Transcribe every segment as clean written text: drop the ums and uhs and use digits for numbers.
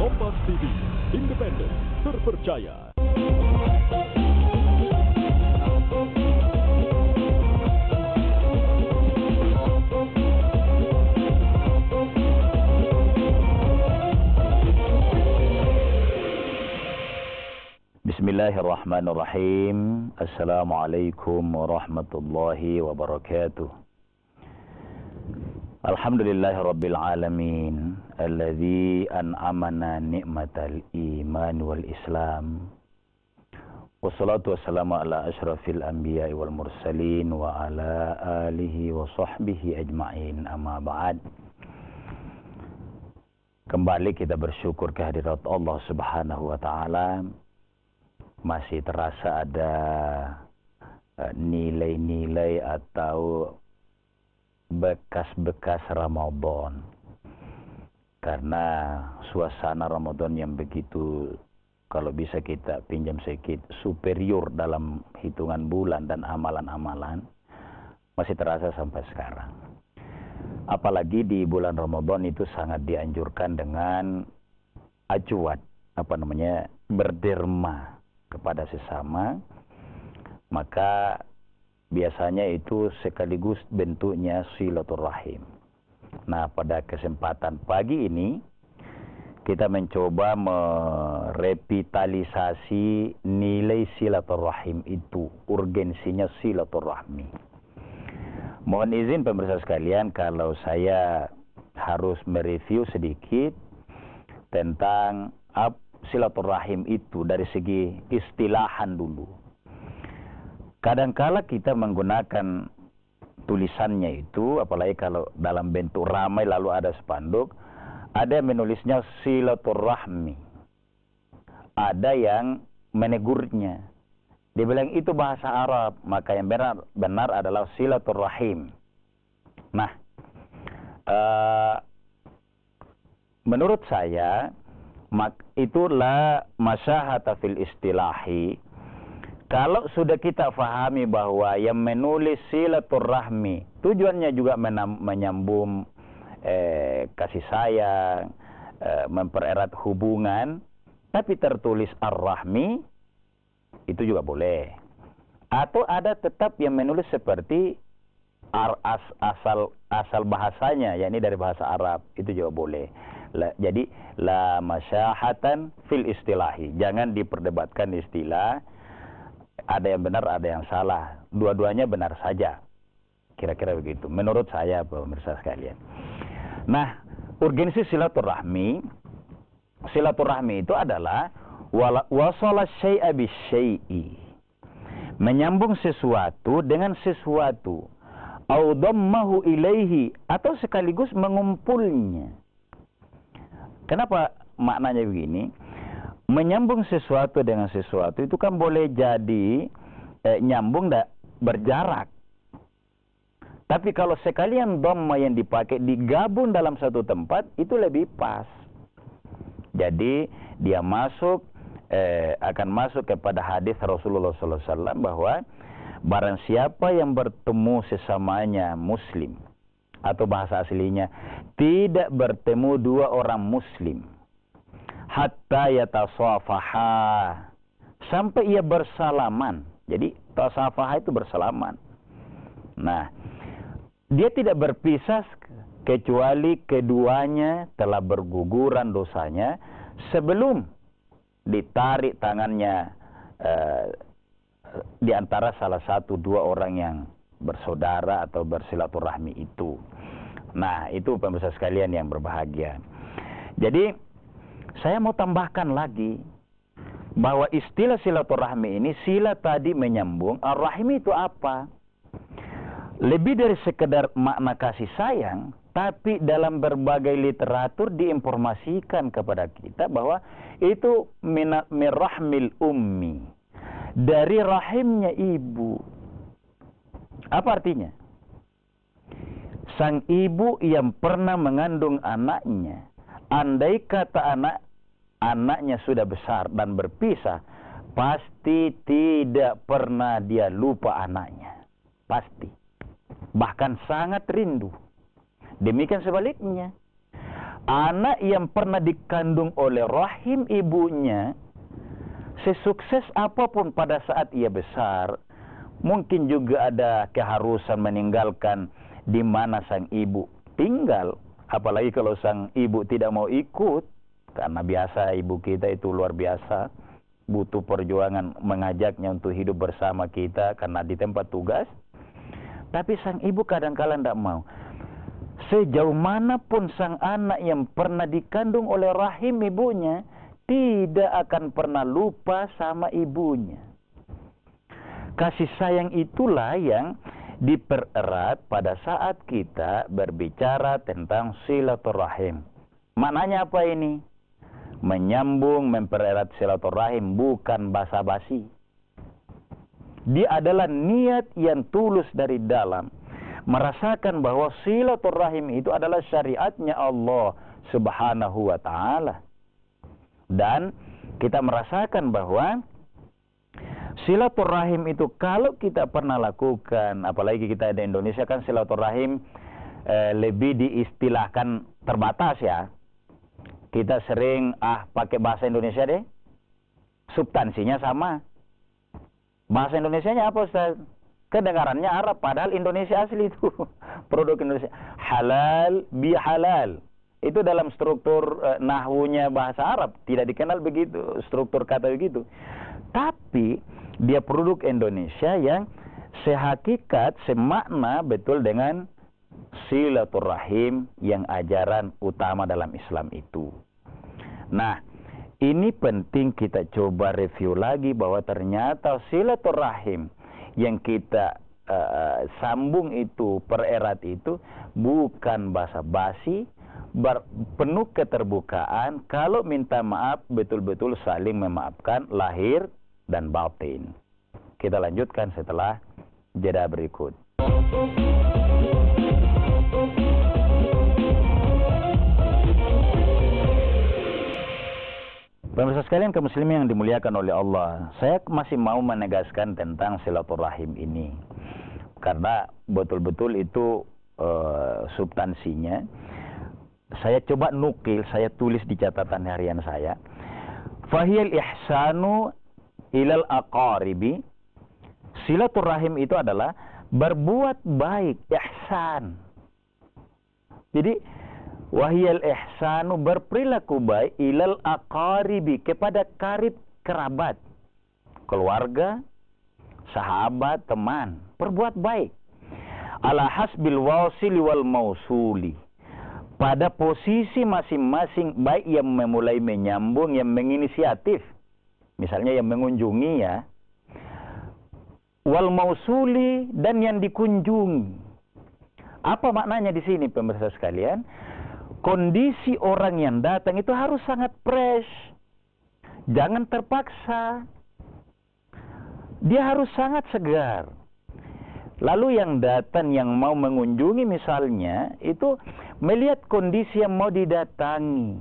Kompas TV, independen, terpercaya. Bismillahirrahmanirrahim. Assalamualaikum warahmatullahi wabarakatuh. Alhamdulillahirabbil alamin alladzi an'amana ni'matal iman wal islam. Wassalatu wassalamu ala asyrafil anbiya'i wal mursalin wa ala alihi wa sahbihi ajma'in, amma ba'd. Kembali kita bersyukur kehadirat Allah Subhanahu wa taala. Masih terasa ada nilai-nilai atau bekas-bekas Ramadan, karena suasana Ramadan yang begitu, kalau bisa kita pinjam sedikit, superior dalam hitungan bulan dan amalan-amalan, masih terasa sampai sekarang. Apalagi di bulan Ramadan itu sangat dianjurkan dengan ajuat, berderma kepada sesama, maka biasanya itu sekaligus bentuknya silaturahim. Nah, pada kesempatan pagi ini kita mencoba merevitalisasi nilai silaturahim itu, urgensinya silaturahmi. Mohon izin pemirsa sekalian kalau saya harus mereview sedikit tentang silaturahim itu dari segi istilahan dulu. Kadangkala kita menggunakan tulisannya itu, apalagi kalau dalam bentuk ramai lalu ada spanduk, ada yang menulisnya silaturahmi, ada yang menegurnya, dia bilang itu bahasa Arab, maka yang benar adalah silaturahim. Nah, menurut saya itulah masyahata fil istilahi. Kalau sudah kita fahami bahwa yang menulis silaturahmi tujuannya juga menyambung kasih sayang, mempererat hubungan, tapi tertulis ar-rahmi, itu juga boleh. Atau ada tetap yang menulis seperti asal bahasanya, yakni dari bahasa Arab, itu juga boleh. Jadi la masyahatan fil istilahi, jangan diperdebatkan istilah. Ada yang benar, ada yang salah. Dua-duanya benar saja. Kira-kira begitu. Menurut saya, pemirsa sekalian. Nah, urgensi silaturahmi. Silaturahmi itu adalah wasala syai'a bisyai'i. Menyambung sesuatu dengan sesuatu. Au dhammahu ilaihi. Atau sekaligus mengumpulnya. Kenapa maknanya begini? Menyambung sesuatu dengan sesuatu itu kan boleh jadi nyambung berjarak. Tapi kalau sekalian dhamma yang dipakai digabung dalam satu tempat, itu lebih pas. Jadi dia akan masuk kepada hadis Rasulullah SAW bahwa barang siapa yang bertemu sesamanya muslim, atau bahasa aslinya tidak bertemu dua orang muslim, hatta yatasafaha, sampai ia bersalaman. Jadi tasafaha itu bersalaman. Nah, dia tidak berpisah kecuali keduanya telah berguguran dosanya sebelum ditarik tangannya di antara salah satu dua orang yang bersaudara atau bersilaturahmi itu. Nah, itu pemirsa sekalian yang berbahagia. Jadi saya mau tambahkan lagi bahwa istilah silaturahmi ini, sila tadi menyambung, ar-rahim itu apa? Lebih dari sekedar makna kasih sayang, tapi dalam berbagai literatur diinformasikan kepada kita bahwa itu mirrahmil ummi, dari rahimnya ibu. Apa artinya? Sang ibu yang pernah mengandung anaknya, andai kata anaknya sudah besar dan berpisah, pasti tidak pernah dia lupa anaknya. Pasti. Bahkan sangat rindu. Demikian sebaliknya. anak yang pernah dikandung oleh rahim ibunya, sesukses apapun pada saat ia besar, mungkin juga ada keharusan meninggalkan di mana sang ibu tinggal. Apalagi kalau sang ibu tidak mau ikut, karena biasa ibu kita itu luar biasa, butuh perjuangan mengajaknya untuk hidup bersama kita karena di tempat tugas. Tapi sang ibu kadang-kala tidak mau. Sejauh manapun sang anak yang pernah dikandung oleh rahim ibunya, tidak akan pernah lupa sama ibunya. Kasih sayang itulah yang dipererat pada saat kita berbicara tentang silaturahim. Maknanya apa ini? Menyambung, mempererat silaturahim, bukan basa-basi. Dia adalah niat yang tulus dari dalam, merasakan bahwa silaturahim itu adalah syariatnya Allah Subhanahu wa Ta'ala. Dan kita merasakan bahwa silaturahim itu kalau kita pernah lakukan, apalagi kita di Indonesia kan silaturahim lebih diistilahkan terbatas ya. Kita sering pakai bahasa Indonesia deh, substansinya sama. Bahasa Indonesianya apa Ustaz? Kedengarannya Arab, padahal Indonesia asli itu. Produk Indonesia. Halal bihalal. Itu dalam struktur nahwunya bahasa Arab. Tidak dikenal begitu, struktur kata begitu. Tapi dia produk Indonesia yang sehakikat, semakna betul dengan silaturahim yang ajaran utama dalam Islam itu. Nah, ini penting kita coba review lagi bahwa ternyata silaturahim yang kita sambung itu, pererat itu bukan basa-basi, penuh keterbukaan. Kalau minta maaf betul-betul saling memaafkan lahir dan batin. Kita lanjutkan setelah jeda berikut. Pemirsa sekalian kaum muslimin yang dimuliakan oleh Allah, saya masih mau menegaskan tentang silaturahim ini. Karena betul-betul itu substansinya. Saya coba nukil, saya tulis di catatan harian saya. Fahiyal ihsanu ilal aqaribi. Silaturahim itu adalah berbuat baik, ihsan. Jadi wahiyal ihsanu berperilaku baik ilal aqaribi kepada karib kerabat, keluarga, sahabat, teman, berbuat baik. Ala hasbil wasili wal mausuli. Pada posisi masing-masing, baik yang memulai menyambung, yang menginisiatif, misalnya yang mengunjungi ya, wal mausuli dan yang dikunjungi. Apa maknanya di sini pemirsa sekalian? Kondisi orang yang datang itu harus sangat fresh, jangan terpaksa. Dia harus sangat segar. Lalu yang datang, yang mau mengunjungi misalnya, itu melihat kondisi yang mau didatangi.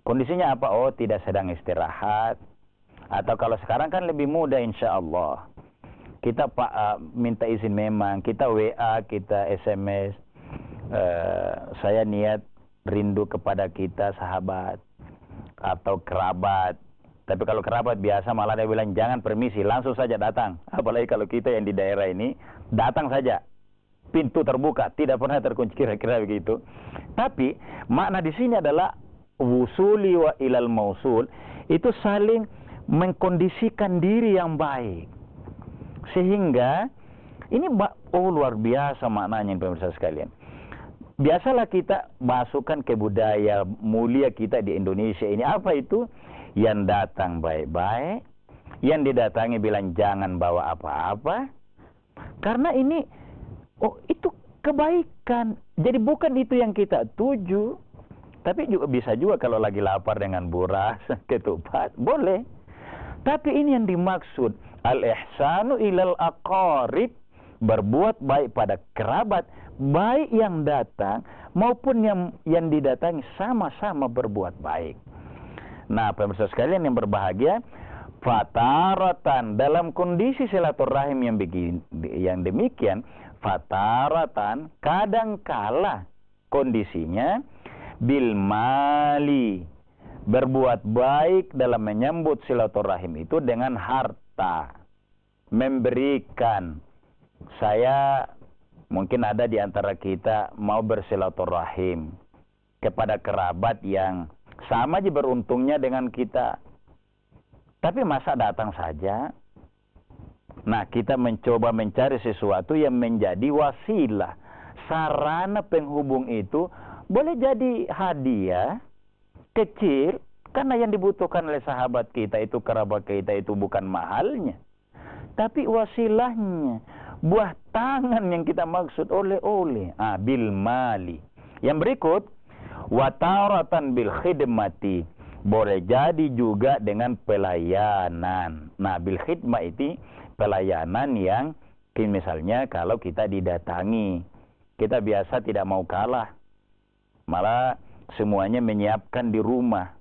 Kondisinya apa? Oh, tidak sedang istirahat. Atau kalau sekarang kan lebih mudah insya Allah. Kita minta izin memang, kita WA, kita SMS. Saya niat rindu kepada kita sahabat atau kerabat. Tapi kalau kerabat biasa malah dia bilang jangan permisi, langsung saja datang. Apalagi kalau kita yang di daerah ini, datang saja. Pintu terbuka, tidak pernah terkunci, kira-kira begitu. Tapi makna di sini adalah wusuli wa ilal mausul, itu saling mengkondisikan diri yang baik. Sehingga ini luar biasa maknanya pemirsa sekalian. Biasalah kita masukkan ke budaya mulia kita di Indonesia ini. Apa itu? Yang datang baik-baik, yang didatangi bilang jangan bawa apa-apa. Karena ini, itu kebaikan. Jadi bukan itu yang kita tuju. Tapi juga bisa juga kalau lagi lapar dengan buras, ketupat, boleh. Tapi ini yang dimaksud, al-ihsanu ilal aqarib, berbuat baik pada kerabat, baik yang datang maupun yang didatangi, sama-sama berbuat baik. Nah, pemirsa sekalian yang berbahagia, fataratan dalam kondisi silaturahim yang demikian, fataratan kadangkala kondisinya bil mali, berbuat baik dalam menyambut silaturahim itu dengan harta, memberikan. Saya mungkin ada di antara kita mau bersilaturahim kepada kerabat yang sama aja beruntungnya dengan kita. Tapi masa datang saja? Nah, kita mencoba mencari sesuatu yang menjadi wasilah, sarana penghubung itu boleh jadi hadiah kecil, karena yang dibutuhkan oleh sahabat kita itu, kerabat kita itu bukan mahalnya, tapi wasilahnya, buah tangan yang kita maksud oleh-oleh. Bil mali. Yang berikut, wataratan bil khidmati, boleh jadi juga dengan pelayanan. Nah, bil khidmah itu pelayanan yang misalnya kalau kita didatangi, kita biasa tidak mau kalah, malah semuanya menyiapkan di rumah.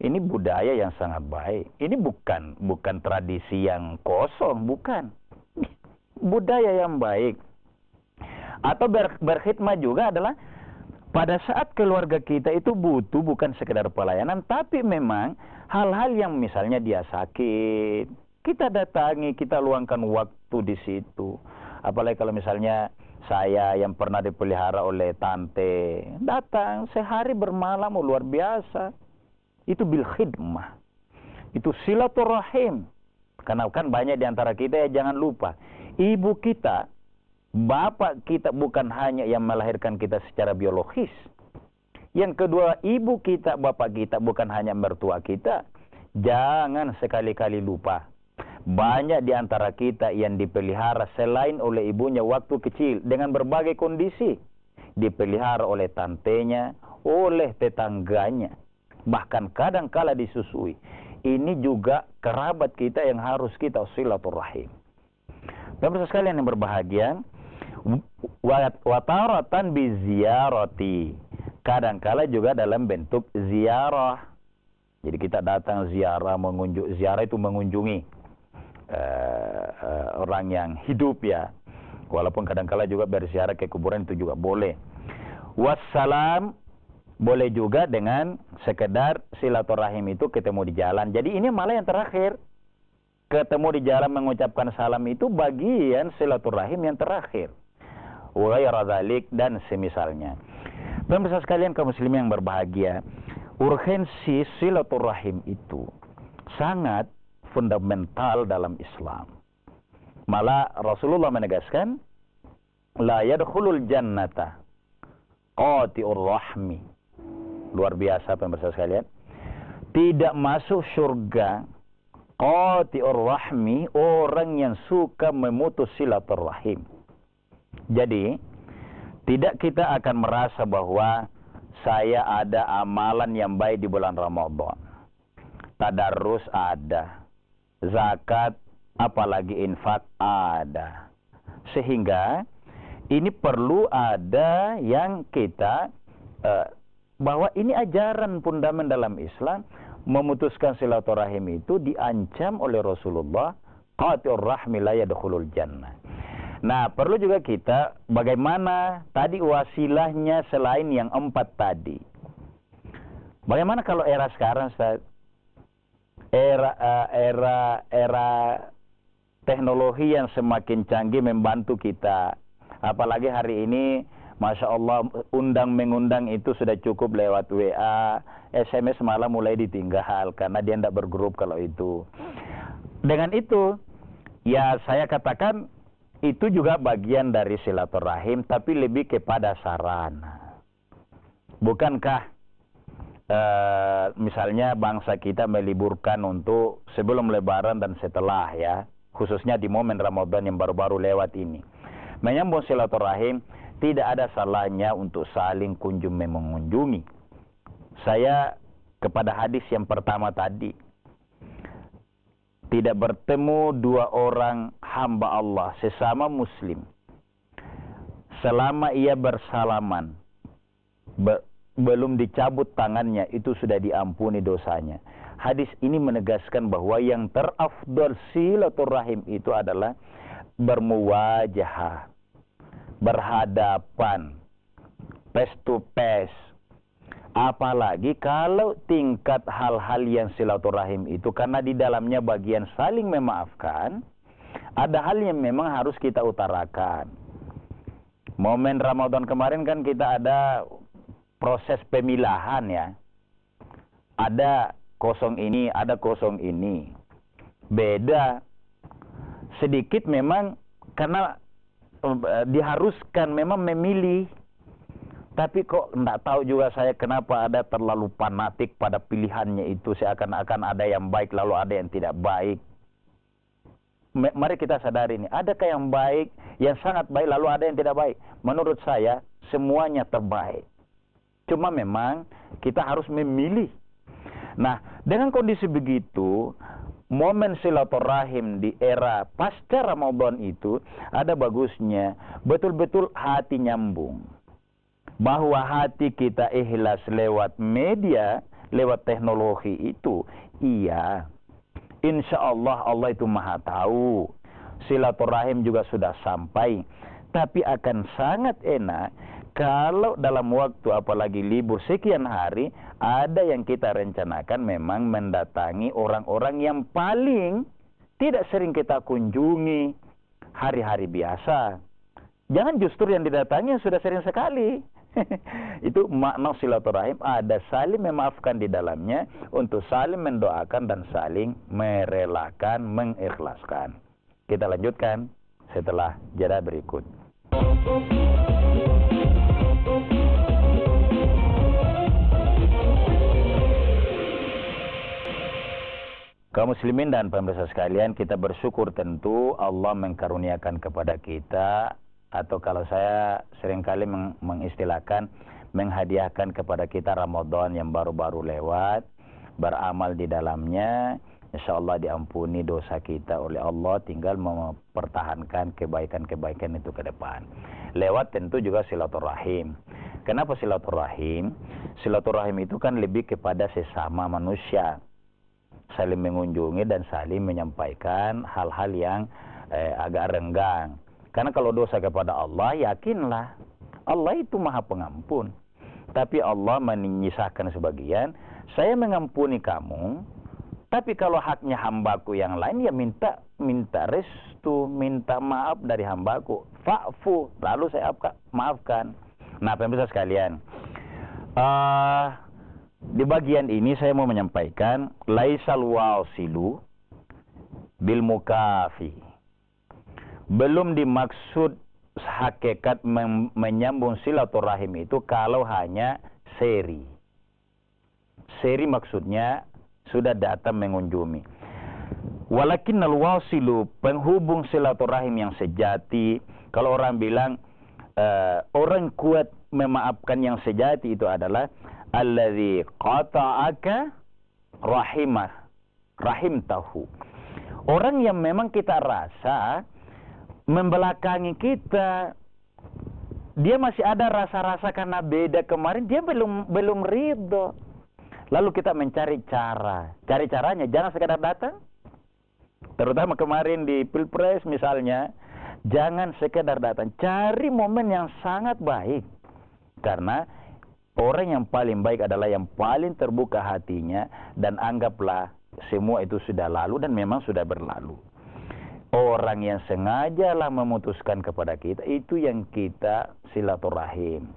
Ini budaya yang sangat baik. Ini bukan tradisi yang kosong, bukan. Budaya yang baik. Atau berkhidmat juga adalah pada saat keluarga kita itu butuh bukan sekedar pelayanan, tapi memang hal-hal yang misalnya dia sakit, kita datangi, kita luangkan waktu di situ. Apalagi kalau misalnya saya yang pernah dipelihara oleh tante, datang sehari bermalam, luar biasa. Itu bil khidmah. Itu silaturahim. Karena kan banyak di antara kita, ya jangan lupa, ibu kita, bapak kita bukan hanya yang melahirkan kita secara biologis. Yang kedua, ibu kita, bapak kita bukan hanya mertua kita. Jangan sekali-kali lupa, banyak di antara kita yang dipelihara selain oleh ibunya waktu kecil dengan berbagai kondisi. Dipelihara oleh tantenya, oleh tetangganya, bahkan kadang-kala disusui. Ini juga kerabat kita yang harus kita silaturahim. Bapak sekalian yang berbahagia, wataratan biziarati, kadang-kala juga dalam bentuk ziarah. Jadi kita datang ziarah, ziarah itu mengunjungi orang yang hidup, ya. Walaupun kadang-kala juga berziarah ke kuburan itu juga boleh. Wassalam, boleh juga dengan sekedar silaturahim itu ketemu di jalan. Jadi ini malah yang terakhir. Ketemu di jalan mengucapkan salam itu bagian silaturahim yang terakhir. Wa ghairu dzalik, dan semisalnya. Pemirsa sekalian kaum muslimin yang berbahagia, urgensi silaturahim itu sangat fundamental dalam Islam. Malah Rasulullah menegaskan, la yadkhulul jannata qati'ur rahmi. Luar biasa pemirsa sekalian. Tidak masuk surga qati'ur rahmi, orang yang suka memutus silaturahim. Jadi tidak kita akan merasa bahwa saya ada amalan yang baik di bulan Ramadan. Tadarrus ada, zakat, apalagi infak ada. Sehingga ini perlu ada yang kita bahwa ini ajaran fundamental dalam Islam. Memutuskan silaturahim itu diancam oleh Rasulullah, qati'ur rahmi la yadkhulul jannah. Nah, perlu juga kita bagaimana tadi wasilahnya selain yang 4 tadi. Bagaimana kalau era sekarang, Ustaz? Era teknologi yang semakin canggih membantu kita. Apalagi hari ini, Masya Allah, undang-mengundang itu sudah cukup lewat WA, SMS malah mulai ditinggal karena dia tidak bergrup kalau itu. Dengan itu, ya saya katakan itu juga bagian dari silaturahim, tapi lebih kepada sarana. Bukankah misalnya bangsa kita meliburkan untuk sebelum Lebaran dan setelah, ya, khususnya di momen Ramadan yang baru-baru lewat ini, menyambung silaturahim, tidak ada salahnya untuk saling kunjung mengunjungi. Saya kepada hadis yang pertama tadi, tidak bertemu 2 orang hamba Allah sesama muslim selama ia bersalaman, belum dicabut tangannya, itu sudah diampuni dosanya. Hadis ini menegaskan bahwa yang terafdal silaturahim itu adalah bermuwajahah, berhadapan, face to face, Apalagi kalau tingkat hal-hal yang silaturahim itu, karena di dalamnya bagian saling memaafkan, ada hal yang memang harus kita utarakan. Momen Ramadan kemarin kan kita ada proses pemilahan ya. Ada kosong ini, ada kosong ini. Beda. Sedikit memang karena diharuskan memang memilih. Tapi kok enggak tahu juga saya kenapa ada terlalu fanatik pada pilihannya itu. Seakan-akan ada yang baik lalu ada yang tidak baik. Mari kita sadari ini. Adakah yang baik, yang sangat baik lalu ada yang tidak baik? Menurut saya semuanya terbaik. Cuma memang kita harus memilih. Nah, dengan kondisi begitu, momen silaturahim di era pasca Ramadan itu ada bagusnya. Betul-betul hati nyambung. Bahwa hati kita ikhlas lewat media, lewat teknologi itu, iya. Insya Allah, Allah itu maha tahu. Silaturahim juga sudah sampai. Tapi akan sangat enak kalau dalam waktu apalagi libur sekian hari, ada yang kita rencanakan memang mendatangi orang-orang yang paling tidak sering kita kunjungi hari-hari biasa. Jangan justru yang didatangi yang sudah sering sekali. Itu makna silaturahim, ada saling memaafkan di dalamnya untuk saling mendoakan dan saling merelakan, mengikhlaskan. Kita lanjutkan setelah jeda berikut. Kaum muslimin dan pemirsa sekalian, kita bersyukur tentu Allah mengkaruniakan kepada kita, atau kalau saya seringkali mengistilahkan, menghadiahkan kepada kita Ramadan yang baru-baru lewat, beramal di dalamnya, insya Allah diampuni dosa kita oleh Allah, tinggal mempertahankan kebaikan-kebaikan itu ke depan. Lewat tentu juga silaturahim. Kenapa silaturahim? Silaturahim itu kan lebih kepada sesama manusia, saling mengunjungi dan saling menyampaikan hal-hal yang agak renggang. Karena kalau dosa kepada Allah, yakinlah Allah itu maha pengampun. Tapi Allah menyisahkan sebagian, saya mengampuni kamu, tapi kalau haknya hambaku yang lain, ya minta restu, minta maaf dari hambaku. Fa'fu, lalu saya maafkan. Nah, pemirsa sekalian, di bagian ini saya mau menyampaikan, laisal wasilu bil mukafi. Belum dimaksud hakikat menyambung silaturahim itu kalau hanya seri. Seri maksudnya sudah datang mengunjungi. Walakinnal wasilu, penghubung silaturahim yang sejati. Kalau orang bilang orang kuat memaafkan yang sejati itu adalah alladzi qata'aka rahimtahu. Orang yang memang kita rasa membelakangi kita, dia masih ada rasa-rasa karena beda kemarin, dia belum ridho. Lalu kita mencari cara. Cari caranya, jangan sekedar datang. Terutama kemarin di Pilpres misalnya, jangan sekedar datang. Cari momen yang sangat baik. Karena orang yang paling baik adalah yang paling terbuka hatinya, dan anggaplah semua itu sudah lalu dan memang sudah berlalu. Orang yang sengajalah memutuskan kepada kita, itu yang kita silaturahim,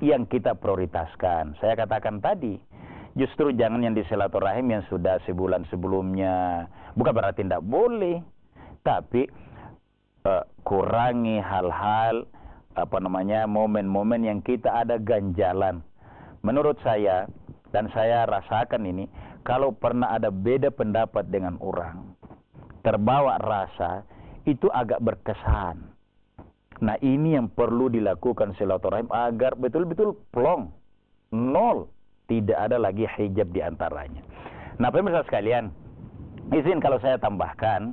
yang kita prioritaskan. Saya katakan tadi, justru jangan yang disilaturahim yang sudah sebulan sebelumnya. Bukan berarti tidak boleh, tapi kurangi hal-hal, momen-momen yang kita ada ganjalan. Menurut saya, dan saya rasakan ini, kalau pernah ada beda pendapat dengan orang, terbawa rasa, itu agak berkesan. Nah, ini yang perlu dilakukan silaturahim agar betul-betul plong, nol, tidak ada lagi hijab di antaranya. Nah, pemirsa sekalian, izin kalau saya tambahkan,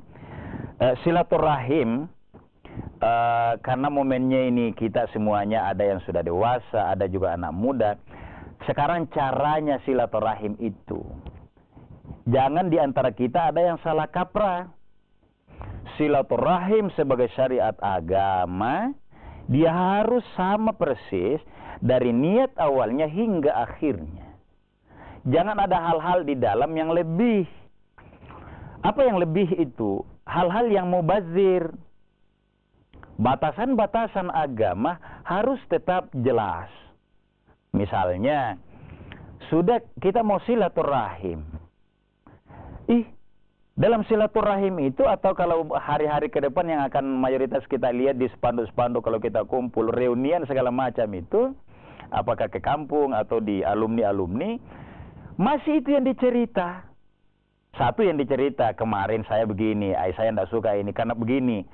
silaturahim, karena momennya ini kita semuanya ada yang sudah dewasa, ada juga anak muda. Sekarang caranya silaturahim itu, jangan di antara kita ada yang salah kaprah. Silaturahim sebagai syariat agama, dia harus sama persis dari niat awalnya hingga akhirnya. Jangan ada hal-hal di dalam yang lebih. Apa yang lebih itu? Hal-hal yang mubazir. Batasan-batasan agama harus tetap jelas. Misalnya, sudah kita mau silaturahim. Dalam silaturahim itu, atau kalau hari-hari ke depan yang akan mayoritas kita lihat di spanduk-spanduk kalau kita kumpul, reunian segala macam itu, apakah ke kampung atau di alumni-alumni, masih itu yang dicerita. Satu yang dicerita, kemarin saya begini, saya tidak suka ini karena begini.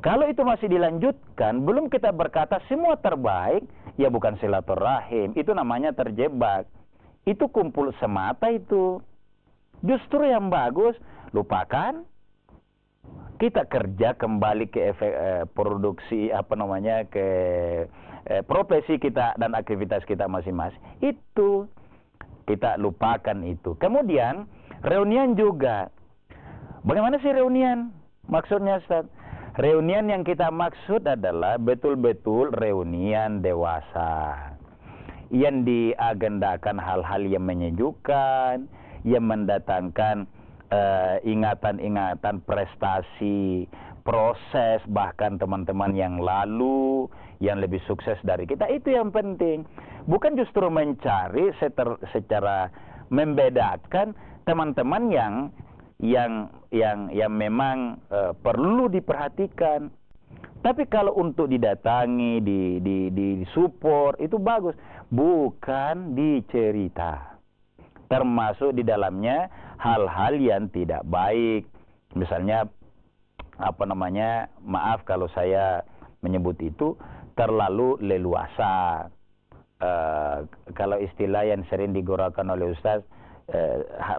Kalau itu masih dilanjutkan, belum kita berkata semua terbaik, ya bukan silaturahim. Itu namanya terjebak. Itu kumpul semata itu. Justru yang bagus, lupakan. Kita kerja kembali ke produksi, ke profesi kita dan aktivitas kita masing-masing. Itu kita lupakan itu. Kemudian reunian juga. Bagaimana sih reunian? Maksudnya, Ustaz? Reunian yang kita maksud adalah betul-betul reunian dewasa. Yang diagendakan hal-hal yang menyejukkan, yang mendatangkan ingatan-ingatan prestasi, proses, bahkan teman-teman yang lalu, yang lebih sukses dari kita. Itu yang penting. Bukan justru mencari secara membedakan teman-teman yang memang perlu diperhatikan. Tapi kalau untuk didatangi, di support, itu bagus. Bukan dicerita. Termasuk di dalamnya hal-hal yang tidak baik. Misalnya, maaf kalau saya menyebut itu, terlalu leluasa. Kalau istilah yang sering digunakan oleh Ustaz,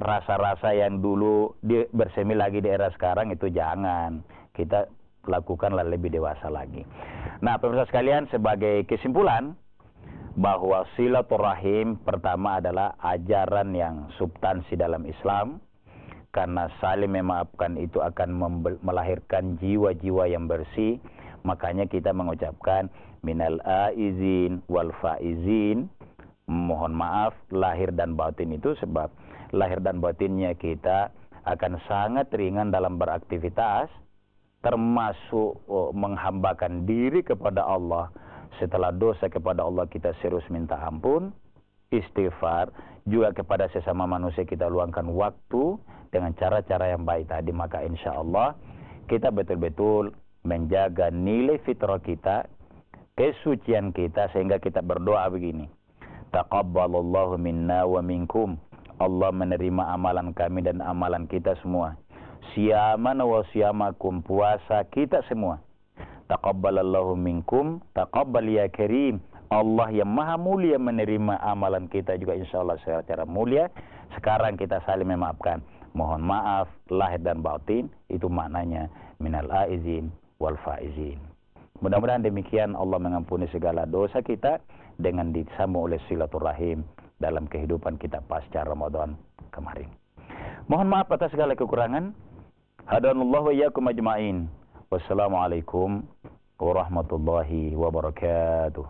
rasa-rasa yang dulu bersemi lagi di era sekarang itu jangan. Kita lakukanlah lebih dewasa lagi. Nah, pemirsa sekalian, sebagai kesimpulan, bahwa silaturahim pertama adalah ajaran yang substansi dalam Islam, karena saling memaafkan itu akan melahirkan jiwa-jiwa yang bersih. Makanya kita mengucapkan minal aizin wal faizin, mohon maaf lahir dan batin itu, sebab lahir dan batinnya kita akan sangat ringan dalam beraktivitas, termasuk menghambakan diri kepada Allah. Setelah dosa kepada Allah kita serius minta ampun, istighfar, juga kepada sesama manusia kita luangkan waktu dengan cara-cara yang baik tadi. Maka insya Allah kita betul-betul menjaga nilai fitrah kita, kesucian kita, sehingga kita berdoa begini. Taqabbalallahu minna wa minkum. Allah menerima amalan kami dan amalan kita semua. Siyamana wa siyamakum, puasa kita semua. Taqabbalallahu minkum, taqabbal ya karim. Allah yang maha mulia menerima amalan kita juga insya Allah secara mulia. Sekarang kita saling memaafkan. Mohon maaf, lahir dan batin, itu maknanya minal aizin wal faizin. Mudah-mudahan demikian Allah mengampuni segala dosa kita dengan disambung oleh silaturahim dalam kehidupan kita pasca Ramadan kemarin. Mohon maaf atas segala kekurangan. Hadanallahu wa iyyakum ajma'in. Wassalamualaikum warahmatullahi wabarakatuh.